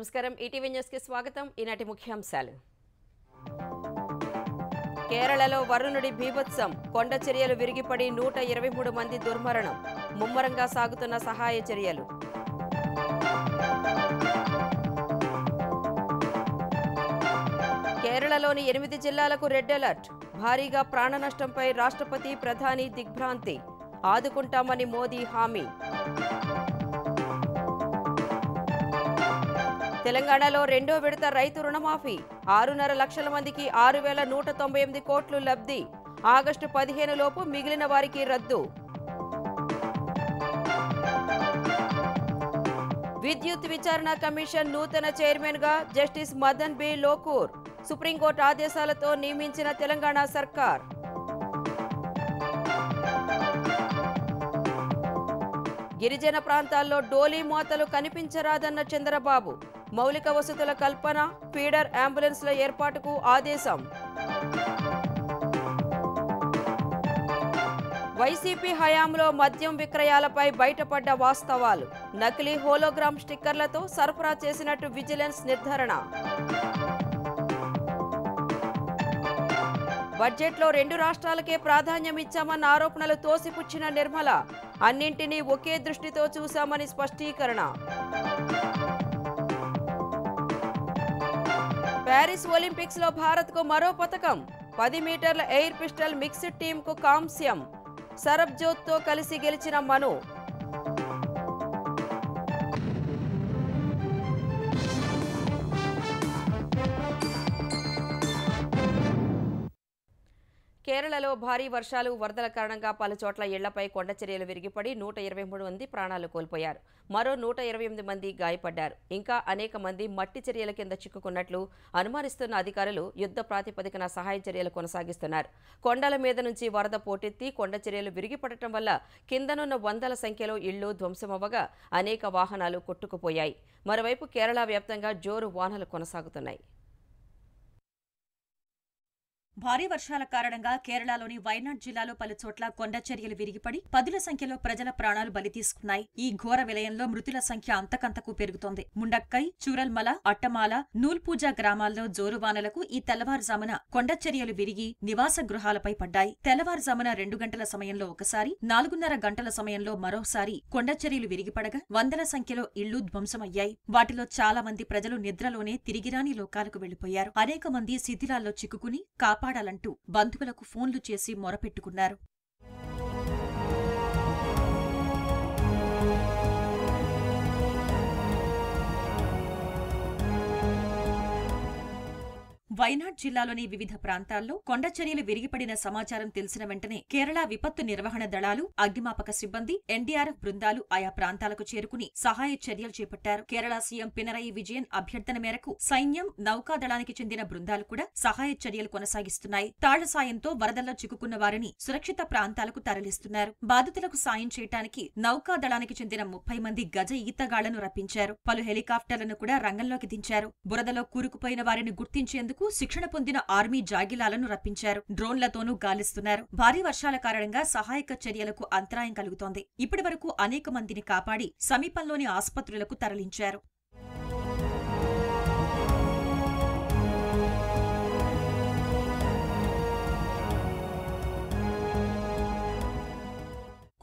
నమస్కారం ETV news కి స్వాగతం ఈనాటి ముఖ్యాంశాలు కేరళలో వరుణుడి బీభత్సం కొండ చర్యలు విరిగిపడి 123 మంది దుర్మరణం ముమ్మరంగా సాగుతున్న సహాయ చర్యలు కేరళలోని 8 జిల్లాలకు రెడ్ అలర్ట్ భారీగా ప్రాణ నష్టంపై రాష్ట్రపతి ప్రధాని దిగ్భ్రాంతి ఆదుకుంటామని మోదీ హామీ తెలంగాణలో రెండో విడత రైతు రుణమాఫీ 6.5 లక్షల మందికి 6,198 కోట్లు లబ్ధి ఆగస్టు 15 లోపు మిగిలిన వారికి రద్దు విద్యుత్ విచారణ కమిషన్ నూతన చైర్మన్ గా justice Madan B Lokur supreme court ఆదేశాలతో నియమించిన తెలంగాణ సర్కార్ గిరిజన ప్రాంతాల్లో డోలీ మోతలు కనిపించరాదన్న చంద్రబాబు మౌలిక వసతుల కల్పన ఫీడర్ అంబులెన్స్ల ఏర్పాటుకు ఆదేశం వైసీపీ హయాంలో మద్యం విక్రయాలపై బయటపడ్డ వాస్తవాలు నకిలీ హోలోగ్రామ్ స్టిక్కర్లతో సరఫరా చేసినట్టు విజిలెన్స్ నిర్ధారణ బడ్జెట్లో 2 రాష్ట్రాలకే ప్రాధాన్యం ఇచ్చామన్న ఆరోపణలు తోసిపుచ్చిన నిర్మల అన్నింటినీ ఒకే దృష్టితో చూశామని స్పష్టీకరణ ప్యారిస్ ఒలింపిక్స్ లో భారత్కు మరో పతకం 10 మీటర్ల ఎయిర్ పిస్టల్ మిక్స్డ్ టీంకు కాంస్యం సరబ్జోత్తో కలిసి గెలిచిన మను కేరళలో భారీ వర్షాలు వరదల కారణంగా పలుచోట్ల ఇళ్లపై కొండ చర్యలు విరిగిపడి 123 మంది ప్రాణాలు కోల్పోయారు మరో 128 మంది గాయపడ్డారు ఇంకా అనేక మంది మట్టి చర్యల కింద చిక్కుకున్నట్లు అనుమానిస్తున్న అధికారులు యుద్ధ ప్రాతిపదికన సహాయ చర్యలు కొనసాగిస్తున్నారు కొండల మీద నుంచి వరద పోటెత్తి కొండ చర్యలు విరిగిపడటం వల్ల కిందనున్న వందల సంఖ్యలో ఇళ్లు ధ్వంసమవ్వగా అనేక వాహనాలు కొట్టుకుపోయాయి మరోవైపు కేరళ వ్యాప్తంగా జోరు వానలు కొనసాగుతున్నాయి భారీ వర్షాల కారణంగా కేరళలోని వైనాడ్ జిల్లాలో పలుచోట్ల కొండ చర్యలు విరిగిపడి 10ల సంఖ్యలో ప్రజల ప్రాణాలు బలి తీసుకున్నాయి ఈ ఘోర విలయంలో మృతుల సంఖ్య అంతకంతకు పెరుగుతోంది ముండక్కై చూరల్మల అట్టమాల నూల్పూజ గ్రామాల్లో జోరువానలకు ఈ తెల్లవారుజామున కొండ చర్యలు విరిగి నివాస గృహాలపై పడ్డాయి తెల్లవారుజామున 2 గంటల సమయంలో ఒకసారి 4:30 గంటల సమయంలో మరోసారి కొండ చర్యలు విరిగిపడగా వందల సంఖ్యలో ఇళ్లు ధ్వంసమయ్యాయి వాటిలో చాలా మంది ప్రజలు నిద్రలోనే తిరిగిరాని లోకాలకు వెళ్లిపోయారు అనేక మంది శిథిలాల్లో చిక్కుకుని కాపాడాలంటూ బంధువులకు ఫోన్లు చేసి మొరపెట్టుకున్నారు వైనాడ్ జిల్లాలోని వివిధ ప్రాంతాల్లో కొండ చర్యలు విరిగిపడిన సమాచారం తెలిసిన వెంటనే కేరళ విపత్తు నిర్వహణ దళాలు అగ్నిమాపక సిబ్బంది ఎన్డీఆర్ఎఫ్ బృందాలు ఆయా ప్రాంతాలకు చేరుకుని సహాయ చర్యలు చేపట్టారు కేరళ సీఎం పినరయి విజయన్ అభ్యర్థన మేరకు సైన్యం నౌకాదళానికి చెందిన బృందాలు కూడా సహాయ చర్యలు కొనసాగిస్తున్నాయి తాళ్ల సాయంతో వరదల్లో చిక్కుకున్న వారిని సురక్షిత ప్రాంతాలకు తరలిస్తున్నారు బాధితులకు సాయం చేయడానికి నౌకాదళానికి చెందిన 30 మంది గజ ఈతగాళ్లను రప్పించారు పలు హెలికాప్టర్లను కూడా రంగంలోకి దించారు బురదలో కూరుకుపోయిన వారిని గుర్తించేందుకు శిక్షణ పొందిన ఆర్మీ జాగిలాలను రప్పించారు డ్రోన్లతోనూ గాలిస్తున్నారు భారీ వర్షాల కారణంగా సహాయక చర్యలకు అంతరాయం కలుగుతోంది ఇప్పటివరకు అనేక మందిని కాపాడి సమీపంలోని ఆసుపత్రులకు తరలించారు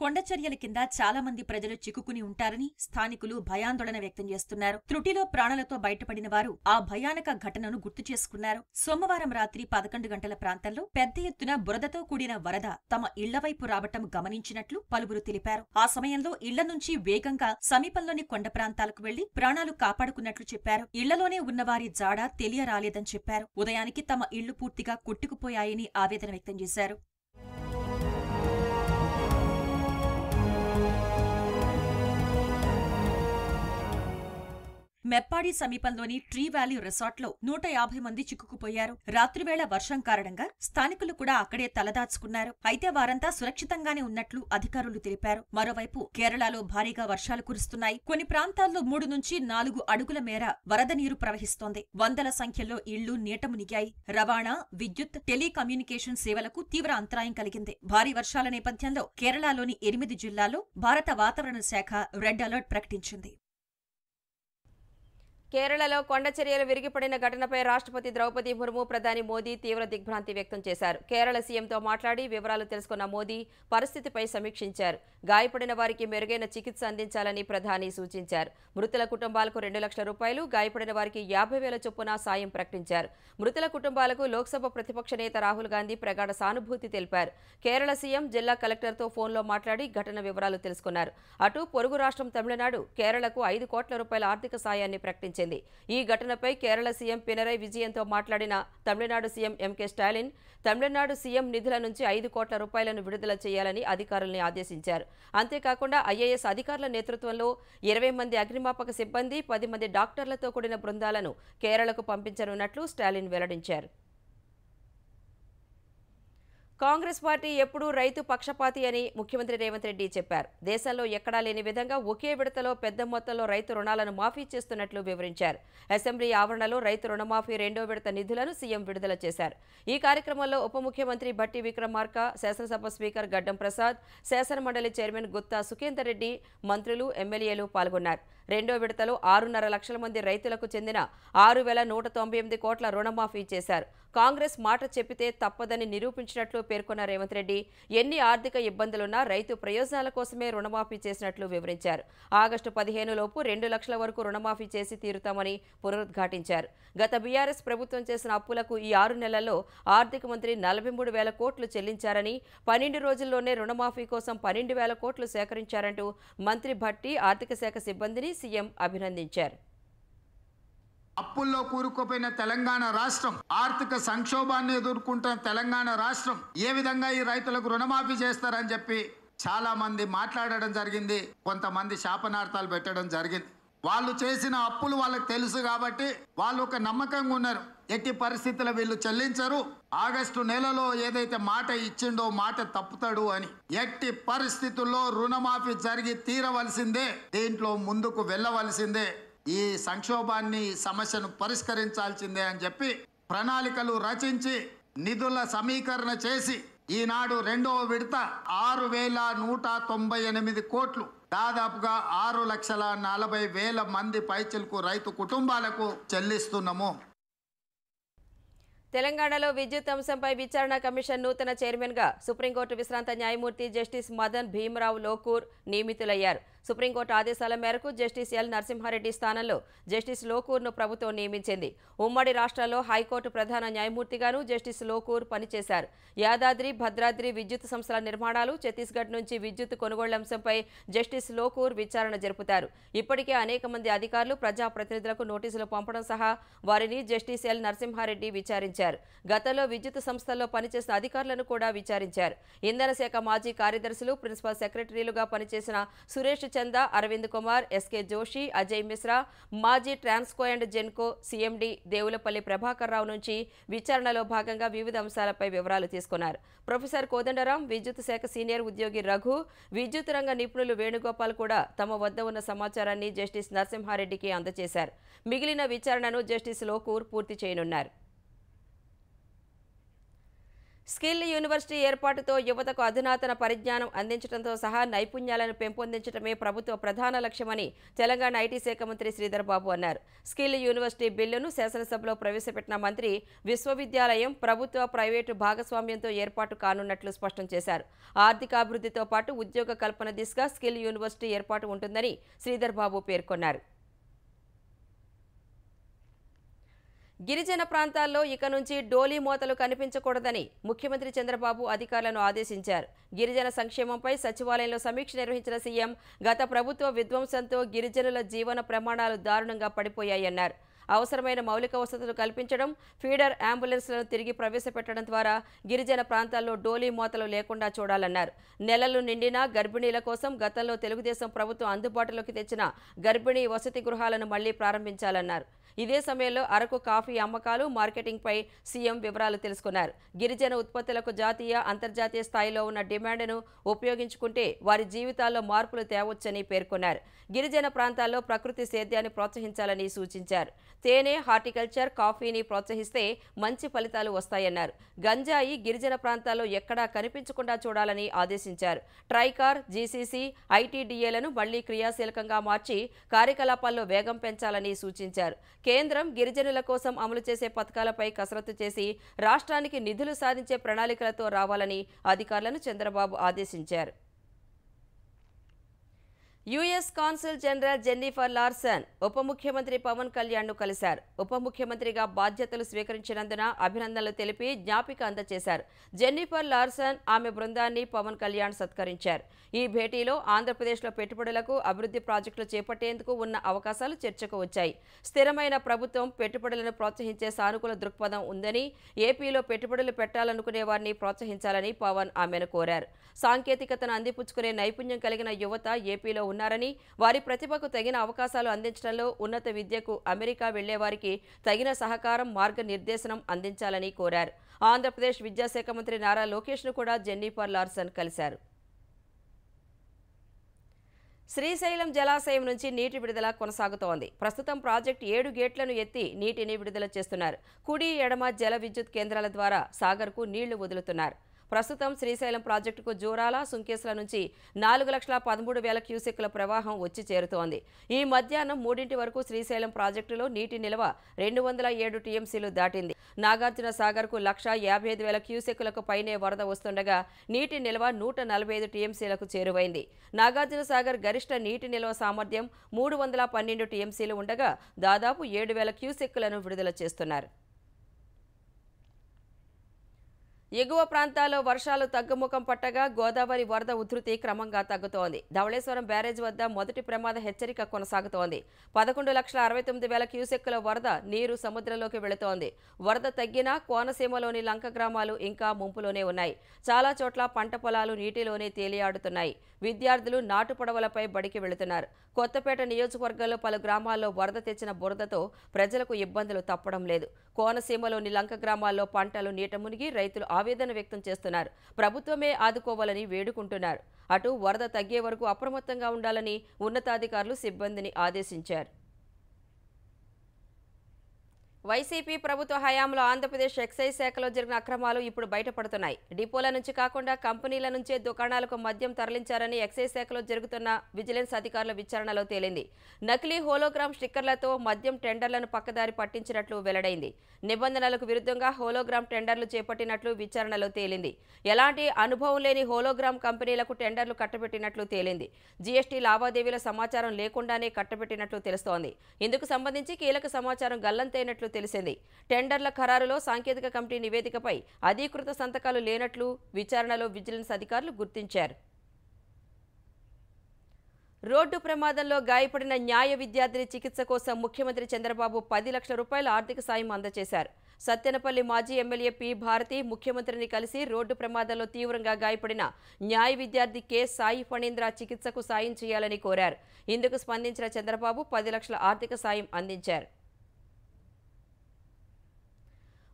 కొండ చర్యల కింద చాలా మంది ప్రజలు చిక్కుకుని ఉంటారని స్థానికులు భయాందోళన వ్యక్తం చేస్తున్నారు త్రుటిలో ప్రాణాలతో బయటపడిన వారు ఆ భయానక ఘటనను గుర్తు చేసుకున్నారు సోమవారం రాత్రి 11 గంటల ప్రాంతంలో పెద్ద ఎత్తున బురదతో కూడిన వరద తమ ఇళ్లవైపు రావటం గమనించినట్లు పలువురు తెలిపారు ఆ సమయంలో ఇళ్ల నుంచి వేగంగా సమీపంలోని కొండ ప్రాంతాలకు వెళ్లి ప్రాణాలు కాపాడుకున్నట్లు చెప్పారు ఇళ్లలోనే ఉన్నవారి జాడ తెలియరాలేదని చెప్పారు ఉదయానికి తమ ఇళ్లు పూర్తిగా కొట్టుకుపోయాయని ఆవేదన వ్యక్తం చేశారు మెప్పాడి సమీపంలోని ట్రీ వ్యాలీ రిసార్ట్లో 150 మంది చిక్కుకుపోయారు రాత్రివేళ వర్షం కారణంగా స్థానికులు కూడా అక్కడే తలదాచుకున్నారు అయితే వారంతా సురక్షితంగానే ఉన్నట్లు అధికారులు తెలిపారు మరోవైపు కేరళలో భారీగా వర్షాలు కురుస్తున్నాయి కొన్ని ప్రాంతాల్లో 3 నుంచి 4 అడుగుల మేర వరద నీరు ప్రవహిస్తోంది వందల సంఖ్యలో ఇళ్లు నీట మునిగాయి రవాణా విద్యుత్ టెలికమ్యూనికేషన్ సేవలకు తీవ్ర అంతరాయం కలిగింది భారీ వర్షాల నేపథ్యంలో కేరళలోని 8 జిల్లాల్లో భారత వాతావరణ శాఖ రెడ్ అలర్ట్ ప్రకటించింది కేరళలో కొండ చర్యలు విరిగిపడిన ఘటనపై రాష్ట్రపతి ద్రౌపది ముర్ము ప్రధాని మోదీ తీవ్ర దిగ్భ్రాంతి వ్యక్తం చేశారు. కేరళ సీఎంతో మాట్లాడి వివరాలు తెలుసుకున్న మోదీ పరిస్థితిపై సమీక్షించారు. గాయపడిన వారికి మెరుగైన చికిత్స అందించాలని ప్రధాని సూచించారు. మృతుల కుటుంబాలకు 2 లక్షల రూపాయలు, గాయపడిన వారికి 50,000 చొప్పున సాయం ప్రకటించారు. మృతుల కుటుంబాలకు లోక్సభ ప్రతిపక్ష నేత రాహుల్ గాంధీ ప్రగాఢ సానుభూతి తెలిపారు. కేరళ సీఎం జిల్లా కలెక్టర్తో ఫోన్లో మాట్లాడి ఘటన వివరాలు తెలుసుకున్నారు. అటు పొరుగు రాష్ట్రం తమిళనాడు కేరళకు 5 కోట్ల రూపాయల ఆర్థిక సాయాన్ని ప్రకటించింది. ఈ ఘటనపై కేరళ సీఎం పినరై విజయన్తో మాట్లాడిన Tamil Nadu CM MK Stalin Tamil Nadu CM నిధుల నుంచి 5 కోట్ల రూపాయలను విడుదల చేయాలని అధికారుల్ని ఆదేశించారు. అంతేకాకుండా ఐఏఎస్ అధికారుల నేతృత్వంలో 20 మంది అగ్నిమాపక సిబ్బంది, 10 మంది డాక్టర్లతో కూడిన బృందాలను కేరళకు పంపించనున్నట్లు స్టాలిన్ వెల్లడించారు. కాంగ్రెస్ పార్టీ ఎప్పుడూ రైతు పక్షపాతి అని ముఖ్యమంత్రి రేవంత్ రెడ్డి చెప్పారు. దేశంలో ఎక్కడా లేని విధంగా ఒకే విడతలో పెద్ద మొత్తంలో రైతు రుణాలను మాఫీ చేస్తున్నట్లు వివరించారు. అసెంబ్లీ ఆవరణలో రైతు రుణమాఫీ 2వ విడత నిధులను సీఎం విడుదల చేశారు. ఈ కార్యక్రమంలో ఉప ముఖ్యమంత్రి భట్టి విక్రమార్క, శాసనసభ స్పీకర్ గడ్డం ప్రసాద్, శాసనమండలి చైర్మన్ గుత్తా సుఖేందర్ రెడ్డి, మంత్రులు, ఎమ్మెల్యేలు పాల్గొన్నారు. 2వ విడతలో 6.5 లక్షల మంది రైతులకు చెందిన 6,198 కోట్ల రుణమాఫీ చేశారు. కాంగ్రెస్ మాట చెప్పితే తప్పదని నిరూపించినట్లు పేర్కొన్న రేవంత్ రెడ్డి ఎన్ని ఆర్థిక ఇబ్బందులున్నా రైతు ప్రయోజనాల కోసమే రుణమాఫీ చేసినట్లు వివరించారు. ఆగస్టు 15 లోపు 2 లక్షల వరకు రుణమాఫీ చేసి తీరుతామని పునరుద్ఘాటించారు. గత బీఆర్ఎస్ ప్రభుత్వం చేసిన అప్పులకు ఈ 6 నెలల్లో ఆర్థిక మంత్రి 43,000 కోట్లు చెల్లించారని, 12 రోజుల్లోనే రుణమాఫీ కోసం 12,000 కోట్లు సేకరించారంటూ మంత్రి భట్టి, ఆర్థిక శాఖ సిబ్బందిని సీఎం అభినందించారు. అప్పుల్లో కూరుకుపోయిన తెలంగాణ రాష్ట్రం, ఆర్థిక సంక్షోభాన్ని ఎదుర్కొంటున్న తెలంగాణ రాష్ట్రం ఏ విధంగా ఈ రైతులకు రుణమాఫీ చేస్తారని చెప్పి చాలా మంది మాట్లాడడం జరిగింది. కొంతమంది శాపనార్థాలు పెట్టడం జరిగింది. వాళ్ళు చేసిన అప్పులు వాళ్ళకి తెలుసు కాబట్టి వాళ్ళు ఒక నమ్మకంగా ఉన్నారు. ఎట్టి పరిస్థితుల్లో వీళ్ళు చెల్లించరు, ఆగస్టు నెలలో ఏదైతే మాట ఇచ్చిండో మాట తప్పుతాడు అని. ఎట్టి పరిస్థితుల్లో రుణమాఫీ జరిగి తీరవలసిందే, దీంట్లో ముందుకు వెళ్ళవలసిందే, ఈ సంక్షోభాన్ని, సమస్యను పరిష్కరించాల్సిందే అని చెప్పి ప్రణాళికలు రచించి నిధుల సమీకరణ చేసి ఈనాడు 2వ విడత 6,198 కోట్లు, దాదాపుగా 6,40,000 మంది పైచిలకు రైతు కుటుంబాలకు చెల్లిస్తున్నాము. తెలంగాణలో విద్యుత్ అంశంపై విచారణ కమిషన్ నూతన చైర్మన్గా సుప్రీంకోర్టు విశ్రాంత న్యాయమూర్తి జస్టిస్ మదన్ భీమరావు లోకూర్ నియమితులయ్యారు. సుప్రీంకోర్టు ఆదేశాల మేరకు జస్టిస్ ఎల్ నరసింహారెడ్డి స్థానంలో జస్టిస్ లోకూర్ను ప్రభుత్వం నియమించింది. ఉమ్మడి రాష్ట్రాల్లో హైకోర్టు ప్రధాన న్యాయమూర్తిగాను జస్టిస్ లోకూర్ పనిచేశారు. యాదాద్రి, భద్రాద్రి విద్యుత్ సంస్థల నిర్మాణాలు, ఛత్తీస్గఢ్ నుంచి విద్యుత్ కొనుగోళ్ల అంశంపై జస్టిస్ లోకూర్ విచారణ జరుపుతారు. ఇప్పటికే అనేక మంది అధికారులు, ప్రజాప్రతినిధులకు నోటీసులు పంపడం సహా వారిని జస్టిస్ ఎల్ నరసింహారెడ్డి విచారించారు. గతంలో విద్యుత్ సంస్థల్లో పనిచేసిన అధికారులను కూడా విచారించారు. ఇంధన శాఖ మాజీ కార్యదర్శులు, ప్రిన్సిపల్ సెక్రటరీలుగా పనిచేసిన సురేష్ చందా, అరవింద్ కుమార్, ఎస్కే జోషి, అజయ్ మిశ్రా, మాజీ ట్రాన్స్కో అండ్ జెన్కో సీఎండీ దేవులపల్లి ప్రభాకర్ రావు నుంచి విచారణలో భాగంగా వివిధ అంశాలపై వివరాలు తీసుకున్నారు. ప్రొఫెసర్ కోదండరాం, విద్యుత్ శాఖ సీనియర్ ఉద్యోగి రఘు, విద్యుత్ రంగ నిపుణులు వేణుగోపాల్ కూడా తమ వద్ద ఉన్న సమాచారాన్ని జస్టిస్ నరసింహారెడ్డికి అందజేశారు. మిగిలిన విచారణను జస్టిస్ లోకూర్ పూర్తి చేయనున్నారు. స్కిల్ యూనివర్సిటీ ఏర్పాటుతో యువతకు అధునాతన పరిజ్ఞానం అందించడంతో సహా నైపుణ్యాలను పెంపొందించడమే ప్రభుత్వ ప్రధాన లక్ష్యమని తెలంగాణ ఐటీ శాఖ మంత్రి శ్రీధర్ బాబు అన్నారు. స్కిల్ యూనివర్సిటీ బిల్లును శాసనసభలో ప్రవేశపెట్టిన మంత్రి విశ్వవిద్యాలయం ప్రభుత్వ, ప్రైవేటు భాగస్వామ్యంతో ఏర్పాటు కానున్నట్లు స్పష్టం చేశారు. ఆర్థికాభివృద్ధితో పాటు ఉద్యోగ కల్పన దిశగా స్కిల్ యూనివర్సిటీ ఏర్పాటు ఉంటుందని శ్రీధర్ బాబు పేర్కొన్నారు. గిరిజన ప్రాంతాల్లో ఇక నుంచి డోలీ మోతలు కనిపించకూడదని ముఖ్యమంత్రి చంద్రబాబు అధికారులను ఆదేశించారు. గిరిజన సంక్షేమంపై సచివాలయంలో సమీక్ష నిర్వహించిన సీఎం గత ప్రభుత్వ విధ్వంసంతో గిరిజనుల జీవన ప్రమాణాలు దారుణంగా పడిపోయాయన్నారు. అవసరమైన మౌలిక వసతులు కల్పించడం, ఫీడర్ అంబులెన్స్లను తిరిగి ప్రవేశపెట్టడం ద్వారా గిరిజన ప్రాంతాల్లో డోలీ మోతలు లేకుండా చూడాలన్నారు. నెలలు నిండిన గర్భిణీల కోసం గతంలో తెలుగుదేశం ప్రభుత్వం అందుబాటులోకి తెచ్చిన గర్భిణీ వసతి గృహాలను మళ్లీ ప్రారంభించాలన్నారు. ఇదే సమయంలో అరకు కాఫీ అమ్మకాలు, మార్కెటింగ్పై సీఎం వివరాలు తెలుసుకున్నారు. గిరిజన ఉత్పత్తులకు జాతీయ, అంతర్జాతీయ స్థాయిలో ఉన్న డిమాండ్ను ఉపయోగించుకుంటే వారి జీవితాల్లో మార్పులు తేవొచ్చని పేర్కొన్నారు. గిరిజన ప్రాంతాల్లో ప్రకృతి సేద్యాన్ని ప్రోత్సహించాలని సూచించారు. తేనె, హార్టికల్చర్, కాఫీని ప్రోత్సహిస్తే మంచి ఫలితాలు వస్తాయన్నారు. గంజాయి గిరిజన ప్రాంతాల్లో ఎక్కడా కనిపించకుండా చూడాలని ఆదేశించారు. ట్రైకార్, జీసీసీ, ఐటీడీఏలను మళ్లీ క్రియాశీలకంగా మార్చి కార్యకలాపాల్లో వేగం పెంచాలని సూచించారు. కేంద్రం గిరిజనుల కోసం అమలు చేసే పథకాలపై కసరత్తు చేసి రాష్ట్రానికి నిధులు సాధించే ప్రణాళికలతో రావాలని అధికారులను చంద్రబాబు ఆదేశించారు. US consul general Jennifer Larson ఉప ముఖ్యమంత్రి పవన్ కళ్యాణ్ను కలిశారు. ఉప ముఖ్యమంత్రిగా బాధ్యతలు స్వీకరించినందున అభినందనలు తెలిపి జ్ఞాపిక అందజేశారు. జెన్నిఫర్ లార్సన్, ఆమె బృందాన్ని పవన్ కళ్యాణ్ సత్కరించారు. ఈ భేటీలో ఆంధ్రప్రదేశ్లో పెట్టుబడులకు, అభివృద్ధి ప్రాజెక్టులు చేపట్టేందుకు ఉన్న అవకాశాలు చర్చకు వచ్చాయి. స్థిరమైన ప్రభుత్వం, పెట్టుబడులను ప్రోత్సహించే సానుకూల దృక్పథం ఉందని, ఏపీలో పెట్టుబడులు పెట్టాలనుకునే వారిని ప్రోత్సహించాలని పవన్ ఆమెను కోరారు. సాంకేతికతను అందిపుచ్చుకునే నైపుణ్యం కలిగిన యువత ఏపీలో ఉన్నారని, వారి ప్రతిభకు తగిన అవకాశాలు అందించడంలో, ఉన్నత విద్యకు అమెరికా వెళ్లేవారికి తగిన సహకారం, మార్గనిర్దేశనం అందించాలని కోరారు. ఆంధ్రప్రదేశ్ విద్యాశాఖ మంత్రి నారా లోకేష్ను కూడా జెన్నిఫర్ లార్సన్ కలిశారు. శ్రీశైలం జలాశయం నుంచి నీటి విడుదల కొనసాగుతోంది. ప్రస్తుతం ప్రాజెక్టు 7 గేట్లను ఎత్తి నీటిని విడుదల చేస్తున్నారు. కుడి, ఎడమ జల విద్యుత్ కేంద్రాల ద్వారా సాగర్కు నీళ్లు వదులుతున్నారు. ప్రస్తుతం శ్రీశైలం ప్రాజెక్టుకు జూరాల, సుంకేశ్ల నుంచి 4,13,000 క్యూసెక్కుల ప్రవాహం వచ్చి చేరుతోంది. ఈ మధ్యాహ్నం 3 వరకు శ్రీశైలం ప్రాజెక్టులో నీటి నిల్వ 207 టీఎంసీలు దాటింది. నాగార్జున సాగర్కు 1,55,000 క్యూసెక్కులకు పైనే వరద వస్తుండగా నీటి నిల్వ 145 టీఎంసీలకు చేరువైంది. నాగార్జున సాగర్ గరిష్ట నీటి నిల్వ సామర్థ్యం 312 టీఎంసీలు ఉండగా దాదాపు 7,000 క్యూసెక్కులను విడుదల చేస్తున్నారు. ఎగువ ప్రాంతాల్లో వర్షాలు తగ్గుముఖం పట్టగా గోదావరి వరద ఉధృతి క్రమంగా తగ్గుతోంది. ధవళేశ్వరం బ్యారేజ్ వద్ద మొదటి ప్రమాద హెచ్చరిక కొనసాగుతోంది. 11,69,000 క్యూసెక్కుల వరద నీరు సముద్రంలోకి వెళుతోంది. వరద తగ్గినా కోనసీమలోని లంక గ్రామాలు ఇంకా ముంపులోనే ఉన్నాయి. చాలా చోట్ల పంట పొలాలు నీటిలోనే తేలియాడుతున్నాయి. విద్యార్థులు నాటు పడవలపై బడికి వెళుతున్నారు. కొత్తపేట నియోజకవర్గంలో పలు గ్రామాల్లో వరద తెచ్చిన బురదతో ప్రజలకు ఇబ్బందులు తప్పడం లేదు. కోనసీమలోని లంక గ్రామాల్లో పంటలు నీట మునిగి రైతులు ఆవేదన వ్యక్తం చేస్తున్నారు. ప్రభుత్వమే ఆదుకోవాలని వేడుకుంటున్నారు. అటు వరద తగ్గే వరకు అప్రమత్తంగా ఉండాలని ఉన్నతాధికారులు సిబ్బందిని ఆదేశించారు. వైసీపీ ప్రభుత్వ హయాంలో ఆంధ్రప్రదేశ్ ఎక్సైజ్ శాఖలో జరిగిన అక్రమాలు ఇప్పుడు బయటపడుతున్నాయి. డిపోల నుంచి కాకుండా కంపెనీల నుంచే దుకాణాలకు మద్యం తరలించారని ఎక్సైజ్ శాఖలో జరుగుతున్న విజిలెన్స్ అధికారుల విచారణలో తేలింది. నకిలీ హోలోగ్రామ్ స్టిక్కర్లతో మద్యం టెండర్లను పక్కదారి పట్టించినట్లు వెల్లడైంది. నిబంధనలకు విరుద్ధంగా హోలోగ్రామ్ టెండర్లు చేపట్టినట్లు విచారణలో తేలింది. ఎలాంటి అనుభవం లేని హోలోగ్రామ్ కంపెనీలకు టెండర్లు కట్టబెట్టినట్లు తేలింది. జీఎస్టీ లావాదేవీల సమాచారం లేకుండానే కట్టబెట్టినట్లు తెలుస్తోంది. ఇందుకు సంబంధించి కీలక సమాచారం గల్లంతైనట్లు తెలిసింది. టెండర్ల ఖరారులో సాంకేతిక కమిటీ నివేదికపై అధీకృత సంతకాలు లేనట్లు విచారణలో విజిలెన్స్ అధికారులు గుర్తించారు. రోడ్డు ప్రమాదంలో గాయపడిన న్యాయ విద్యార్థిని చికిత్స కోసం ముఖ్యమంత్రి చంద్రబాబు 10 లక్షల రూపాయల ఆర్థిక సాయం అందజేశారు. సత్తెనపల్లి మాజీ ఎమ్మెల్యే పి భారతి ముఖ్యమంత్రిని కలిసి రోడ్డు ప్రమాదంలో తీవ్రంగా గాయపడిన న్యాయ విద్యార్థి కె సాయి ఫణీంద్ర చికిత్సకు సాయం చేయాలని కోరారు. ఇందుకు స్పందించిన చంద్రబాబు 10 లక్షల ఆర్థిక సాయం అందించారు.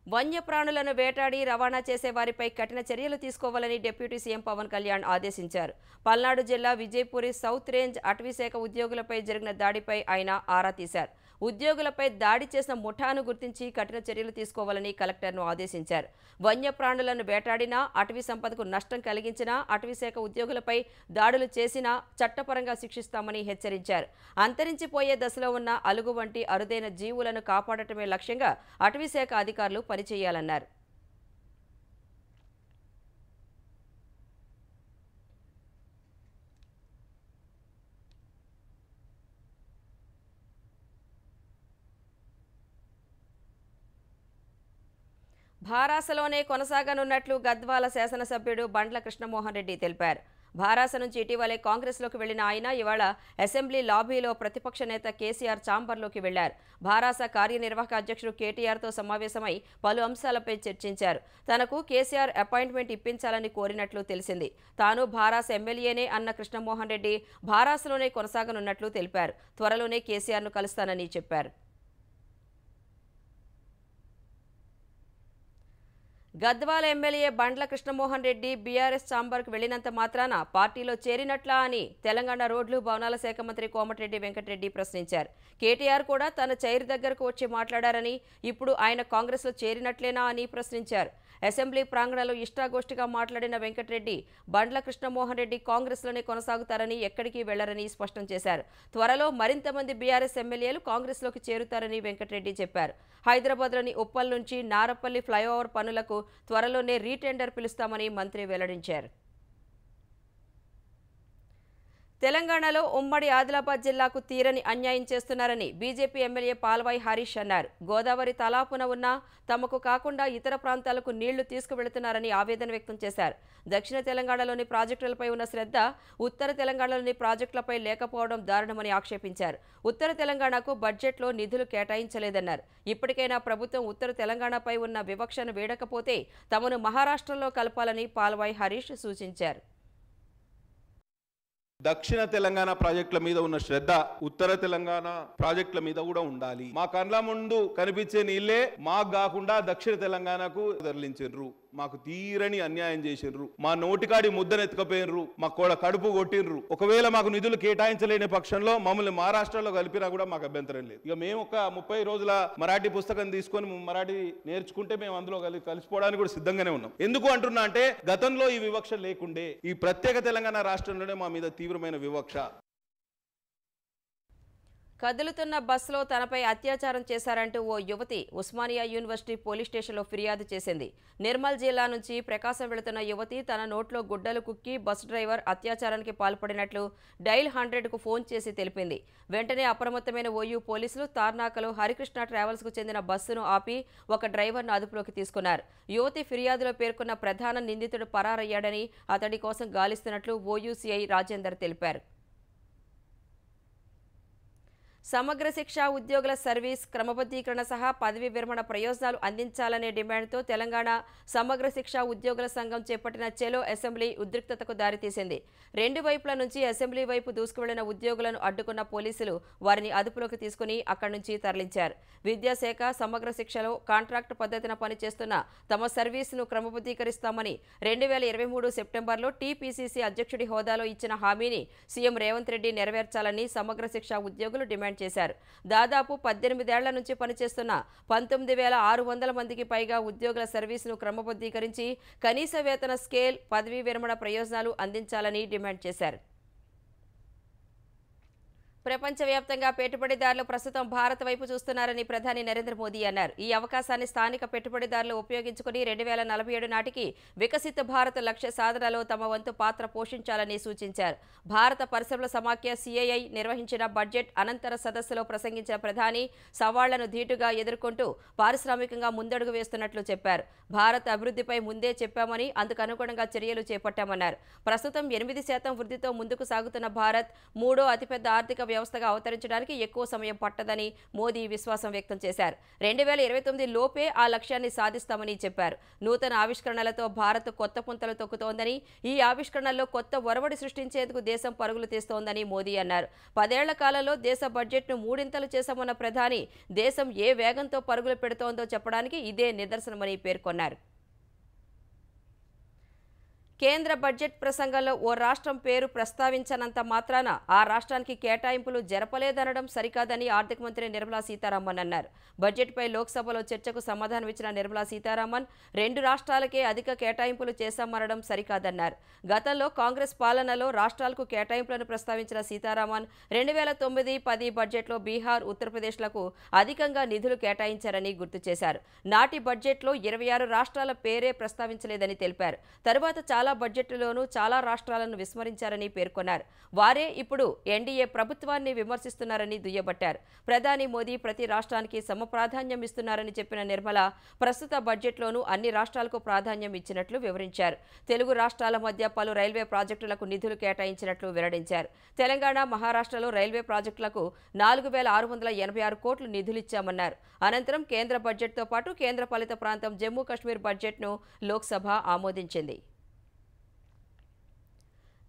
వన్యప్రాణులను వేటాడి రవాణా చేసే వారిపై కఠిన చర్యలు తీసుకోవాలని డిప్యూటీ సీఎం పవన్ కళ్యాణ్ ఆదేశించారు. పల్నాడు జిల్లా విజయపురి సౌత్ రేంజ్ అటవీశాఖ ఉద్యోగులపై జరిగిన దాడిపై ఆయన ఆరా తీశారు. ఉద్యోగులపై దాడి చేసిన ముఠాను గుర్తించి కఠిన చర్యలు తీసుకోవాలని కలెక్టర్ను ఆదేశించారు. వన్యప్రాణులను వేటాడినా, అటవీ సంపదకు నష్టం కలిగించినా, అటవీశాఖ ఉద్యోగులపై దాడులు చేసినా చట్టపరంగా శిక్షిస్తామని హెచ్చరించారు. అంతరించిపోయే దశలో ఉన్న అలుగు వంటి అరుదైన జీవులను కాపాడటమే లక్ష్యంగా అటవీశాఖ అధికారులు పనిచేయాలన్నారు. భారాసలోనే కొనసాగనున్నట్లు గద్వాల శాసనసభ్యుడు బండ్ల కృష్ణమోహన్ రెడ్డి తెలిపారు. భారాస నుంచి ఇటీవలే కాంగ్రెస్లోకి వెళ్లిన ఆయన ఇవాళ అసెంబ్లీ లాబీలో ప్రతిపక్ష నేత కేసీఆర్ ఛాంబర్లోకి వెళ్లారు. భారాస కార్యనిర్వాహక అధ్యక్షుడు కేటీఆర్తో సమావేశమై పలు అంశాలపై చర్చించారు. తనకు కేసీఆర్ అపాయింట్మెంట్ ఇప్పించాలని కోరినట్లు తెలిసింది. తాను భారాస ఎమ్మెల్యేనే అన్న కృష్ణమోహన్ రెడ్డి భారాసలోనే కొనసాగనున్నట్లు తెలిపారు. త్వరలోనే కేసీఆర్ను కలుస్తానని చెప్పారు. గద్వాల ఎమ్మెల్యే బండ్ల కృష్ణమోహన్ రెడ్డి బీఆర్ఎస్ ఛాంబర్కు వెళ్లినంత మాత్రాన పార్టీలో చేరినట్లా అని తెలంగాణ రోడ్లు భవనాల శాఖ మంత్రి కోమటిరెడ్డి వెంకటరెడ్డి ప్రశ్నించారు. కేటీఆర్ కూడా తన చైర్ దగ్గరకు వచ్చి మాట్లాడారని, ఇప్పుడు ఆయన కాంగ్రెస్లో చేరినట్లేనా అని ప్రశ్నించారు. అసెంబ్లీ ప్రాంగణంలో ఇష్టాగోష్ఠిగా మాట్లాడిన వెంకటరెడ్డి బండ్ల కృష్ణమోహన్ రెడ్డి కాంగ్రెస్లోనే కొనసాగుతారని, ఎక్కడికి వెళ్లరని స్పష్టం చేశారు. త్వరలో మరింత మంది బీఆర్ఎస్ ఎమ్మెల్యేలు కాంగ్రెస్లోకి చేరుతారని వెంకటరెడ్డి చెప్పారు. హైదరాబాద్లోని ఉప్పల్ నుంచి నారపల్లి ఫ్లైఓవర్ పనులకు త్వరలోనే రీటెండర్ పిలుస్తామని మంత్రి వెల్లడించారు. తెలంగాణలో ఉమ్మడి ఆదిలాబాద్ జిల్లాకు తీరని అన్యాయం చేస్తున్నారని బీజేపీ ఎమ్మెల్యే పాల్వాయి హరీష్ అన్నారు. గోదావరి తలాపున ఉన్నా తమకు కాకుండా ఇతర ప్రాంతాలకు నీళ్లు తీసుకువెళుతున్నారని ఆవేదన వ్యక్తం చేశారు. దక్షిణ తెలంగాణలోని ప్రాజెక్టులపై ఉన్న శ్రద్ధ ఉత్తర తెలంగాణలోని ప్రాజెక్టులపై లేకపోవడం దారుణమని ఆక్షేపించారు. ఉత్తర తెలంగాణకు బడ్జెట్లో నిధులు కేటాయించలేదన్నారు. ఇప్పటికైనా ప్రభుత్వం ఉత్తర తెలంగాణపై ఉన్న వివక్షను వీడకపోతే తమను మహారాష్ట్రలో కలపాలని పాల్వాయి హరీష్ సూచించారు. దక్షిణ తెలంగాణ ప్రాజెక్టుల మీద ఉన్న శ్రద్ధ ఉత్తర తెలంగాణ ప్రాజెక్టుల మీద కూడా ఉండాలి. మా కండ్ల ముందు కనిపించే నీళ్లే మాకు కాకుండా దక్షిణ తెలంగాణకు తరలించారు. మాకు తీరని అన్యాయం చేసిండ్రు. మా నోటికాడి ముద్దనెత్తుకపోయినరు. మా కడుపు కొట్టినరు. ఒకవేళ మాకు నిధులు కేటాయించలేని పక్షంలో మమ్మల్ని మహారాష్ట్రలో కలిపినా కూడా మాకు అభ్యంతరం లేదు. ఇక మేము ఒక 30 రోజుల మరాఠీ పుస్తకం తీసుకొని మరాఠీ నేర్చుకుంటే మేము అందులో కలిసిపోవడానికి కూడా సిద్ధంగానే ఉన్నాం. ఎందుకు అంటున్నా అంటే గతంలో ఈ వివక్ష లేకుండే ఈ ప్రత్యేక తెలంగాణ రాష్ట్రంలోనే మా మీద తీవ్రమైన వివక్ష. కదులుతున్న బస్సులో తనపై అత్యాచారం చేశారంటూ ఓ యువతి ఉస్మానియా యూనివర్సిటీ పోలీస్ స్టేషన్లో ఫిర్యాదు చేసింది. నిర్మల్ జిల్లా నుంచి ప్రకాశం వెళుతున్న యువతి తన నోట్లో గుడ్డలు కుక్కి బస్ డ్రైవర్ అత్యాచారానికి పాల్పడినట్లు డైల్ 100కు ఫోన్ చేసి తెలిపింది. వెంటనే అప్రమత్తమైన ఓయూ పోలీసులు తార్నాకలో హరికృష్ణ ట్రావెల్స్కు చెందిన బస్సును ఆపి ఒక డ్రైవర్ను అదుపులోకి తీసుకున్నారు. యువతి ఫిర్యాదులో పేర్కొన్న ప్రధాన నిందితుడు పరారయ్యాడని, అతడి కోసం గాలిస్తున్నట్లు ఓయూ సీఐ రాజేందర్ తెలిపారు. సమగ్ర శిక్ష ఉద్యోగుల సర్వీస్ క్రమబద్ధీకరణ సహా పదవీ విరమణ ప్రయోజనాలు అందించాలనే డిమాండ్తో తెలంగాణ సమగ్ర శిక్ష ఉద్యోగుల సంఘం చేపట్టిన చెలో అసెంబ్లీ ఉద్రిక్తతకు దారితీసింది. రెండు వైపుల నుంచి అసెంబ్లీ వైపు దూసుకువెళ్లిన ఉద్యోగులను అడ్డుకున్న పోలీసులు వారిని అదుపులోకి తీసుకుని అక్కడి నుంచి తరలించారు. విద్యాశాఖ సమగ్ర శిక్షలో కాంట్రాక్టు పద్ధతిన పనిచేస్తున్న తమ సర్వీసును క్రమబద్ధీకరిస్తామని 2023 సెప్టెంబర్లో టీపీసీసీ అధ్యక్షుడి హోదాలో ఇచ్చిన హామీని సీఎం రేవంత్ రెడ్డి నెరవేర్చాలని సమగ్ర శిక్ష ఉద్యోగులు డిమాండ్ చేశారు. దాదాపు 18 ఏళ్ల నుంచి పనిచేస్తున్న 19,600 మందికి పైగా ఉద్యోగుల సర్వీసును క్రమబద్ధీకరించి కనీస వేతన స్కేల్, పదవీ విరమణ ప్రయోజనాలు అందించాలని డిమాండ్ చేశారు. ప్రపంచవ్యాప్తంగా పెట్టుబడిదారులు ప్రస్తుతం భారత్ వైపు చూస్తున్నారని ప్రధాని నరేంద్ర మోదీ అన్నారు. ఈ అవకాశాన్ని స్థానిక పెట్టుబడిదారులు ఉపయోగించుకుని 2047 నాటికి వికసిత భారత్ లక్ష్య సాధనలో తమ వంతు పాత్ర పోషించాలని సూచించారు. భారత పరిశ్రమల సమాఖ్య సిఐఐ నిర్వహించిన బడ్జెట్ అనంతర సదస్సులో ప్రసంగించిన ప్రధాని సవాళ్లను ధీటుగా ఎదుర్కొంటూ పారిశ్రామికంగా ముందడుగు వేస్తున్నట్లు చెప్పారు. భారత్ అభివృద్ధిపై ముందే చెప్పామని, అందుకు అనుగుణంగా చర్యలు చేపట్టామన్నారు. ప్రస్తుతం 8% వృద్ధితో ముందుకు సాగుతున్న భారత్ మూడో అతిపెద్ద ఆర్థిక వ్యవస్థగా అవతరించడానికి ఎక్కువ సమయం పట్టదని మోదీ విశ్వాసం వ్యక్తం చేశారు. 2029 లోపే ఆ లక్ష్యాన్ని సాధిస్తామని చెప్పారు. నూతన ఆవిష్కరణలతో భారత్ కొత్త పుంతలు తొక్కుతోందని, ఈ ఆవిష్కరణల్లో కొత్త ఒరవడి సృష్టించేందుకు దేశం పరుగులు తీస్తోందని మోదీ అన్నారు. 10 ఏళ్ల కాలంలో దేశ బడ్జెట్ను మూడింతలు చేశామన్న ప్రధాని దేశం ఏ వేగంతో పరుగులు పెడుతోందో చెప్పడానికి ఇదే నిదర్శనమని పేర్కొన్నారు. కేంద్ర బడ్జెట్ ప్రసంగంలో ఓ రాష్ట్రం పేరు ప్రస్తావించనంత మాత్రాన ఆ రాష్ట్రానికి కేటాయింపులు జరపలేదనడం సరికాదని ఆర్థిక మంత్రి నిర్మలా సీతారామన్ అన్నారు. బడ్జెట్పై లోక్సభలో చర్చకు సమాధానమిచ్చిన నిర్మలా సీతారామన్ 2 రాష్ట్రాలకే అధిక కేటాయింపులు చేశామనడం సరికాదన్నారు. గతంలో కాంగ్రెస్ పాలనలో రాష్ట్రాలకు కేటాయింపులను ప్రస్తావించిన సీతారామన్ 2009-10 బడ్జెట్లో బీహార్, ఉత్తరప్రదేశ్లకు అధికంగా నిధులు కేటాయించారని గుర్తు చేశారు. నాటి బడ్జెట్లో 26 రాష్ట్రాల పేరే ప్రస్తావించలేదని తెలిపారు. తరువాత చాలా బడ్జెట్లోనూ చాలా రాష్ట్రాలను విస్మరించారని పేర్కొన్నారు. వారే ఇప్పుడు ఎన్డీఏ ప్రభుత్వాన్ని విమర్శిస్తున్నారని దుయ్యబట్టారు. ప్రధాని మోదీ ప్రతి రాష్ట్రానికి సమప్రాధాన్యం ఇస్తున్నారని చెప్పిన నిర్మల ప్రస్తుత బడ్జెట్లోనూ అన్ని రాష్ట్రాలకు ప్రాధాన్యం ఇచ్చినట్లు వివరించారు. తెలుగు రాష్ట్రాల మధ్య పలు రైల్వే ప్రాజెక్టులకు నిధులు కేటాయించినట్లు వెల్లడించారు. తెలంగాణ, మహారాష్ట్రలో రైల్వే ప్రాజెక్టులకు 4,686 కోట్లు నిధులిచ్చామన్నారు. అనంతరం కేంద్ర బడ్జెట్తో పాటు కేంద్ర పాలిత ప్రాంతం జమ్మూ కాశ్మీర్ బడ్జెట్ను లోక్సభ ఆమోదించింది.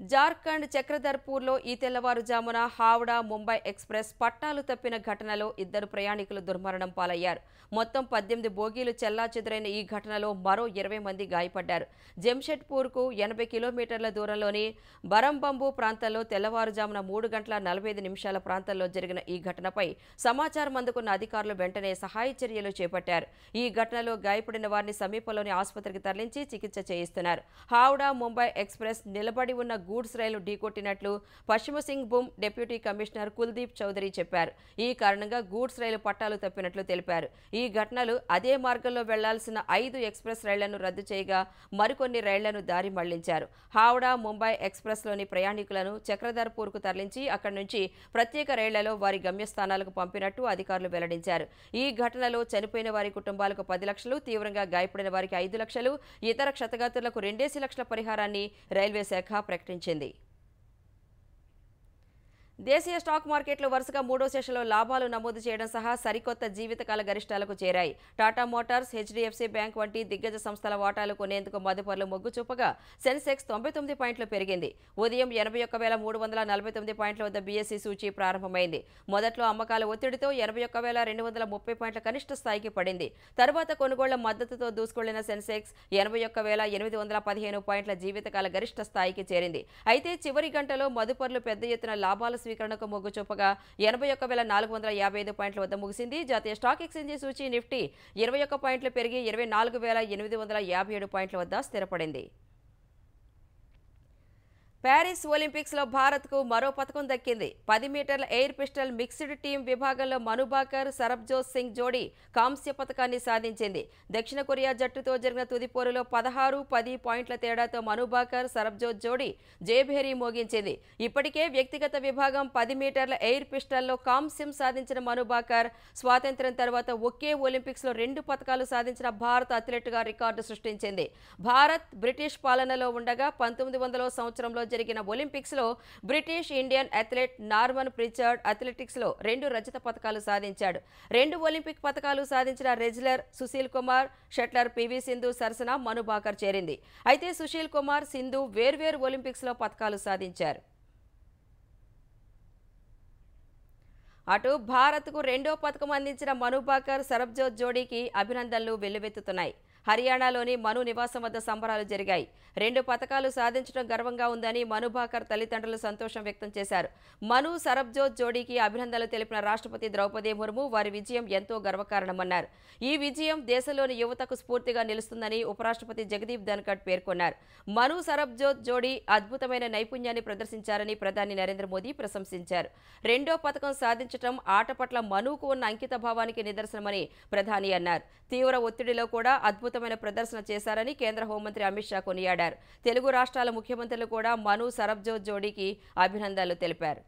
జార్ఖండ్ చక్రధర్పూర్లో ఈ తెల్లవారుజామున హావడా ముంబై ఎక్స్ప్రెస్ పట్టాలు తప్పిన ఘటనలో 2 ప్రయాణికులు దుర్మరణం పాలయ్యారు. మొత్తం 18 బోగీలు చెల్లాచెదురైన ఈ ఘటనలో మరో 20 మంది గాయపడ్డారు. జంషెడ్పూర్కు 80 కిలోమీటర్ల దూరంలోని బరంబంబు ప్రాంతంలో తెల్లవారుజామున 3 గంటల 45 నిమిషాల ప్రాంతంలో జరిగిన ఈ ఘటనపై సమాచారం అందుకున్న అధికారులు వెంటనే సహాయ చర్యలు చేపట్టారు. ఈ ఘటనలో గాయపడిన వారిని సమీపంలోని ఆసుపత్రికి తరలించి చికిత్స చేయిస్తున్నారు. హావడా ముంబై ఎక్స్ప్రెస్ నిలబడి ఉన్న గూడ్స్ రైలు ఢీకొట్టినట్లు పశ్చిమ సింగ్భూమ్ డిప్యూటీ కమిషనర్ కుల్దీప్ చౌదరి చెప్పారు. ఈ కారణంగా గూడ్స్ రైలు పట్టాలు తప్పినట్లు తెలిపారు. ఈ ఘటనలు అదే మార్గంలో వెళ్లాల్సిన 5 ఎక్స్ప్రెస్ రైళ్లను రద్దు చేయగా మరికొన్ని రైళ్లను దారి మళ్లించారు. హావడా ముంబై ఎక్స్ప్రెస్లోని ప్రయాణికులను చక్రధర్పూర్కు తరలించి అక్కడి నుంచి ప్రత్యేక రైళ్లలో వారి గమ్యస్థానాలకు పంపినట్టు అధికారులు వెల్లడించారు. ఈ ఘటనలో చనిపోయిన వారి కుటుంబాలకు 10 లక్షలు, తీవ్రంగా గాయపడిన వారికి 5 లక్షలు, ఇతర క్షతగాత్రులకు 2 లక్షల పరిహారాన్ని రైల్వే శాఖ ప్రకటించింది. దేశీయ స్టాక్ మార్కెట్లు వరుసగా 3వ సెషన్లో లాభాలు నమోదు చేయడం సహా సరికొత్త జీవితకాల గరిష్టాలకు చేరాయి. టాటా మోటార్స్, హెచ్డీఎఫ్సీ బ్యాంక్ వంటి దిగ్గజ సంస్థల వాటాలు కొనేందుకు మదుపర్లు మొగ్గు చూపగా సెన్సెక్స్ 99 పాయింట్లు పెరిగింది. ఉదయం 81,349 పాయింట్ల వద్ద బీఎస్సీ సూచీ ప్రారంభమైంది. మొదట్లో అమ్మకాల ఒత్తిడితో 81,230 పాయింట్ల కనిష్ట స్థాయికి పడింది. తర్వాత కొనుగోళ్ల మద్దతుతో దూసుకెళ్లిన సెన్సెక్స్ 81,815 పాయింట్ల జీవితకాల గరిష్ట స్థాయికి చేరింది. అయితే చివరి గంటలో మదుపర్లు పెద్ద ఎత్తున లాభాల స్వీకరణకు మొగ్గు చూపగా 81,455 పాయింట్ల వద్ద ముగిసింది. జాతీయ స్టాక్ ఎక్స్చేంజీ సూచీ నిఫ్టీ 21 పాయింట్లు పెరిగి 24,857 పాయింట్ల వద్ద స్థిరపడింది. ప్యారిస్ ఒలింపిక్స్లో భారత్కు మరో పతకం దక్కింది. 10 మీటర్ల ఎయిర్ పిస్టల్ మిక్స్డ్ టీం విభాగంలో మనుబాకర్, సరబ్జోత్ సింగ్ జోడీ కాంస్య పతకాన్ని సాధించింది. దక్షిణ కొరియా జట్టుతో జరిగిన తుది పోరులో 16-10 పాయింట్ల తేడాతో మనుబాకర్, సరబ్జోత్ జోడీ జయభేరీ మోగించింది. ఇప్పటికే వ్యక్తిగత విభాగం 10 మీటర్ల ఎయిర్ పిస్టల్లో కాంస్యం సాధించిన మనుబాకర్ స్వాతంత్ర్యం తర్వాత ఒకే ఒలింపిక్స్లో 2 పతకాలు సాధించిన భారత అథ్లెట్గా రికార్డు సృష్టించింది. భారత్ బ్రిటిష్ పాలనలో ఉండగా 1900 సంవత్సరంలో జరిగిన ఒలింపిక్స్లో British Indian athlete Norman Pritchard అథ్లెటిక్స్లో 2 రజత పతకాలు సాధించాడు. 2 ఒలింపిక్ పతకాలు సాధించిన wrestler Sushil Kumar, shuttler PV Sindhu సరసన మనుబాకర్ చేరింది. అయితే సుశీల్ కుమార్, సింధు వేర్వేరు ఒలింపిక్స్లో పతకాలు సాధించారు. అటు భారత్కు 2వ పతకం అందించిన మనుబాకర్, సరబ్జోత్ జోడీకి అభినందనలు వెల్లువెత్తుతున్నాయి. హర్యానాలోని మను నివాసం వద్ద సంబరాలు జరిగాయి. 2 పతకాలు సాధించడం గర్వంగా ఉందని మనుబాకర్ తల్లిదండ్రులు సంతోషం వ్యక్తం చేశారు. మను, సరబ్జోత్ జోడీకి అభినందనలు తెలిపిన రాష్ట్రపతి ద్రౌపది ముర్ము వారి విజయం ఎంతో గర్వకారణమన్నారు. ఈ విజయం దేశంలోని యువతకు స్ఫూర్తిగా నిలుస్తుందని ఉపరాష్ట్రపతి జగదీప్ ధన్కడ్ పేర్కొన్నారు. మను, సరబ్జోత్ జోడీ అద్భుతమైన నైపుణ్యాన్ని ప్రదర్శించారని ప్రధాని నరేంద్ర మోదీ ప్రశంసించారు. 2వ పతకం సాధించడం ఆట పట్ల మనుకు ఉన్న అంకిత భావానికి నిదర్శనమని ప్రధాని అన్నారు. తీవ్ర ఒత్తిడిలో కూడా అద్భుతమైన ప్రదర్శన చేశారని కేంద్ర హోంమంత్రి అమిత్ షా కొనియాడారు. తెలుగు రాష్ట్రాల ముఖ్యమంత్రులు కూడా మను, సరబ్జోత్ జోడీకి అభినందనలు తెలిపారు.